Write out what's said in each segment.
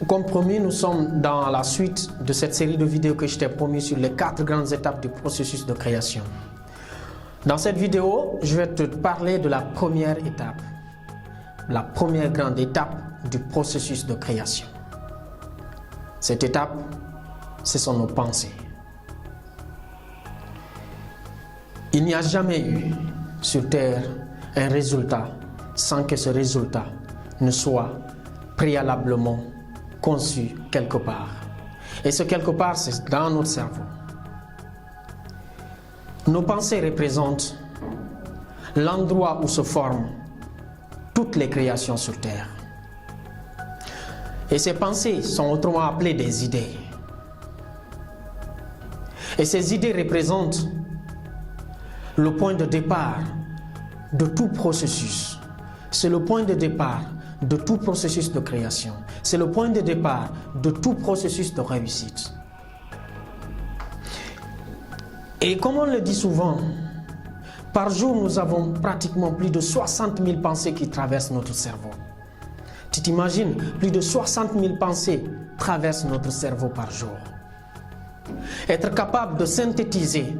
Comme promis, nous sommes dans la suite de cette série de vidéos que je t'ai promis sur les 4 grandes étapes du processus de création. Dans cette vidéo, je vais te parler de la première étape, la première grande étape du processus de création. Cette étape, ce sont nos pensées. Il n'y a jamais eu sur Terre un résultat sans que ce résultat ne soit préalablement conçu quelque part. Et ce quelque part, c'est dans notre cerveau. Nos pensées représentent l'endroit où se forment toutes les créations sur Terre. Et ces pensées sont autrement appelées des idées. Et ces idées représentent le point de départ de tout processus. C'est le point de départ de tout processus de création. C'est le point de départ de tout processus de réussite. Et comme on le dit souvent, par jour nous avons pratiquement plus de 60 000 pensées qui traversent notre cerveau. Tu t'imagines, plus de 60 000 pensées traversent notre cerveau par jour. Être capable de synthétiser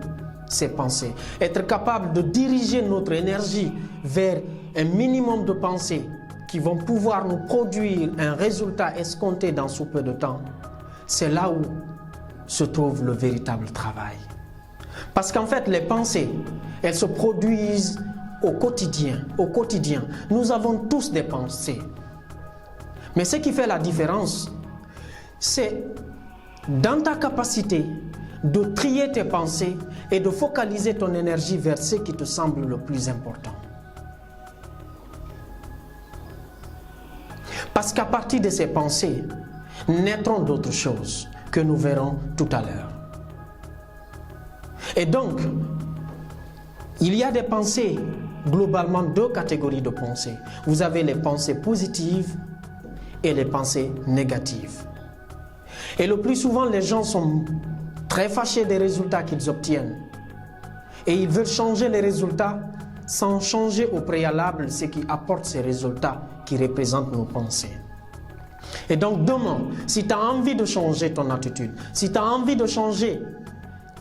ces pensées, être capable de diriger notre énergie vers un minimum de pensées qui vont pouvoir nous produire un résultat escompté dans sous peu de temps, c'est là où se trouve le véritable travail. Parce qu'en fait, les pensées, elles se produisent au quotidien. Au quotidien, nous avons tous des pensées. Mais ce qui fait la différence, c'est dans ta capacité de trier tes pensées et de focaliser ton énergie vers ce qui te semble le plus important. Parce qu'à partir de ces pensées, naîtront d'autres choses que nous verrons tout à l'heure. Et donc, il y a des pensées, globalement 2 catégories de pensées. Vous avez les pensées positives et les pensées négatives. Et le plus souvent, les gens sont très fâchés des résultats qu'ils obtiennent. Et ils veulent changer les résultats sans changer au préalable ce qui apporte ces résultats qui représentent nos pensées. Et donc demain, si tu as envie de changer ton attitude, si tu as envie de changer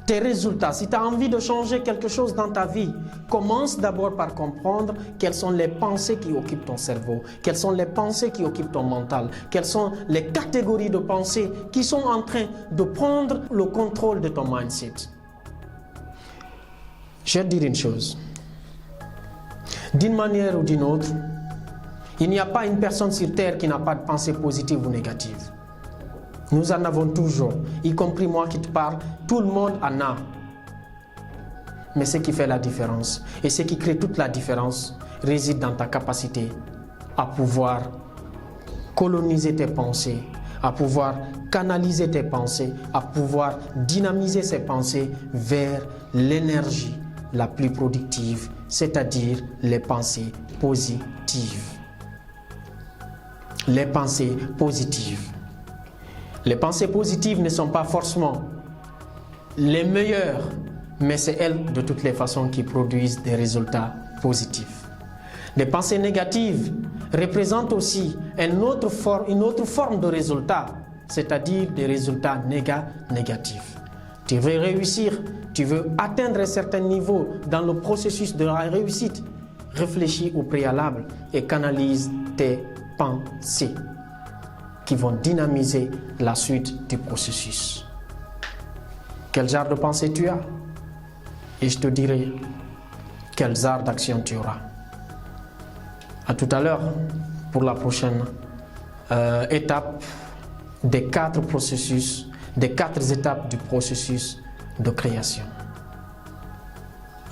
tes résultats, si tu as envie de changer quelque chose dans ta vie, commence d'abord par comprendre quelles sont les pensées qui occupent ton cerveau, quelles sont les pensées qui occupent ton mental, quelles sont les catégories de pensées qui sont en train de prendre le contrôle de ton mindset. Je vais te dire une chose. D'une manière ou d'une autre, il n'y a pas une personne sur Terre qui n'a pas de pensée positive ou négative. Nous en avons toujours, y compris moi qui te parle, tout le monde en a. Mais ce qui fait la différence et ce qui crée toute la différence réside dans ta capacité à pouvoir coloniser tes pensées, à pouvoir canaliser tes pensées, à pouvoir dynamiser ces pensées vers l'énergie la plus productive, c'est-à-dire les pensées positives. Les pensées positives. Les pensées positives ne sont pas forcément les meilleures, mais c'est elles de toutes les façons qui produisent des résultats positifs. Les pensées négatives représentent aussi une autre forme de résultat, c'est-à-dire des résultats négatifs. Tu veux réussir, tu veux atteindre un certain niveau dans le processus de la réussite, réfléchis au préalable et canalise tes pensées qui vont dynamiser la suite du processus. Quel genre de pensée tu as? Et je te dirai quel genre d'action tu auras. À tout à l'heure pour la prochaine étape des 4 processus, des 4 étapes du processus de création.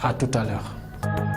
À tout à l'heure.